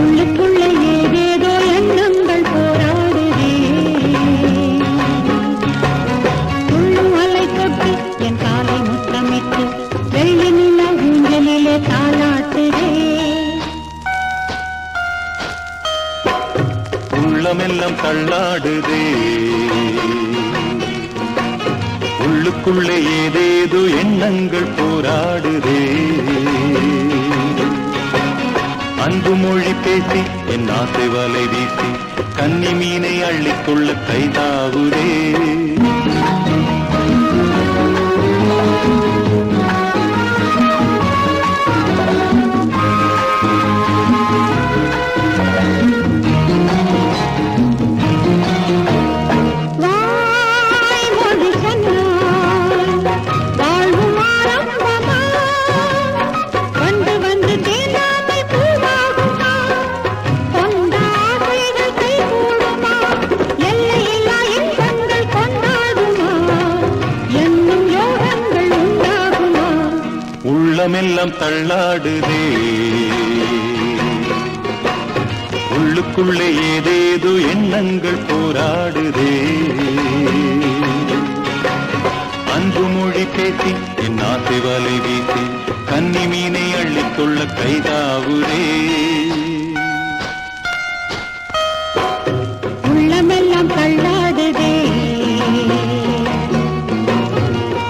உள்ளுக்குள்ள ஏதேதோ எண்ணங்கள் போராடுதே. துள்ளும் அலை தொட்டு என் காலை முத்தமிட்டு வெள்ளி நிலா ஊஞ்சலிலே தாலாட்டுதே. உள்ளமெல்லாம் தள்ளாடுதே, உள்ளுக்குள்ளே ஏதேதோ எண்ணங்கள் போராடுதே. அன்பு மொழி பேசி என் ஆசை வலை வீசி கன்னி மீனை அள்ளிக்கொள்ள கைதாவுதே. உள்ளமெல்லாம் தள்ளாடுதே, உள்ளுக்குள்ளே ஏதேதோ எண்ணங்கள் போராடுதே. அன்பு மொழி பேசி என் ஆசை வலை வீசி கன்னி மீனை அள்ளிக்கொள்ள கைதாவுதே. உள்ளமெல்லாம் தள்ளாடுதே,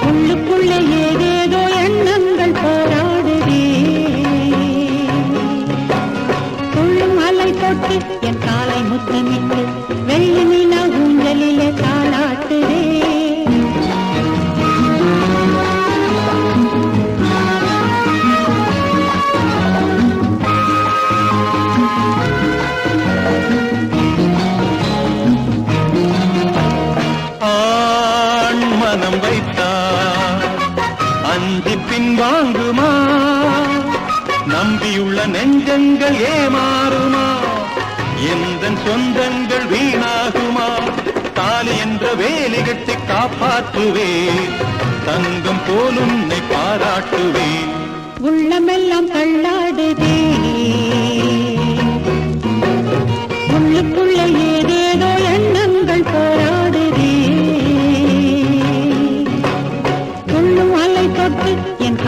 உள்ளுக்குள்ளே ஏதேதோ எண்ணங்கள் போராடுதே. துள்ளும் அலை தொட்டு என் காலை முத்தமிட்டு வெள்ளி நிலா ஊஞ்சலிலே தாலாட்டுதே. மனம் வைத்தார் அஞ்சி பின் வாங்குமா, நம்பியுள்ள நெஞ்சங்கள் ஏமாறுமா, எந்த சொந்தங்கள் வீணாகுமா. தாலி என்ற வேலி கட்டி காப்பாற்றுவேன், தங்கம் போலும் உன்னை பாராட்டுவேன். உள்ளமெல்லாம் தள்ளாடுதே, உள்ளுக்குள்ள ஏதேதோ எண்ணங்கள் போராடுதே. துள்ளும் அலை தொட்டு என்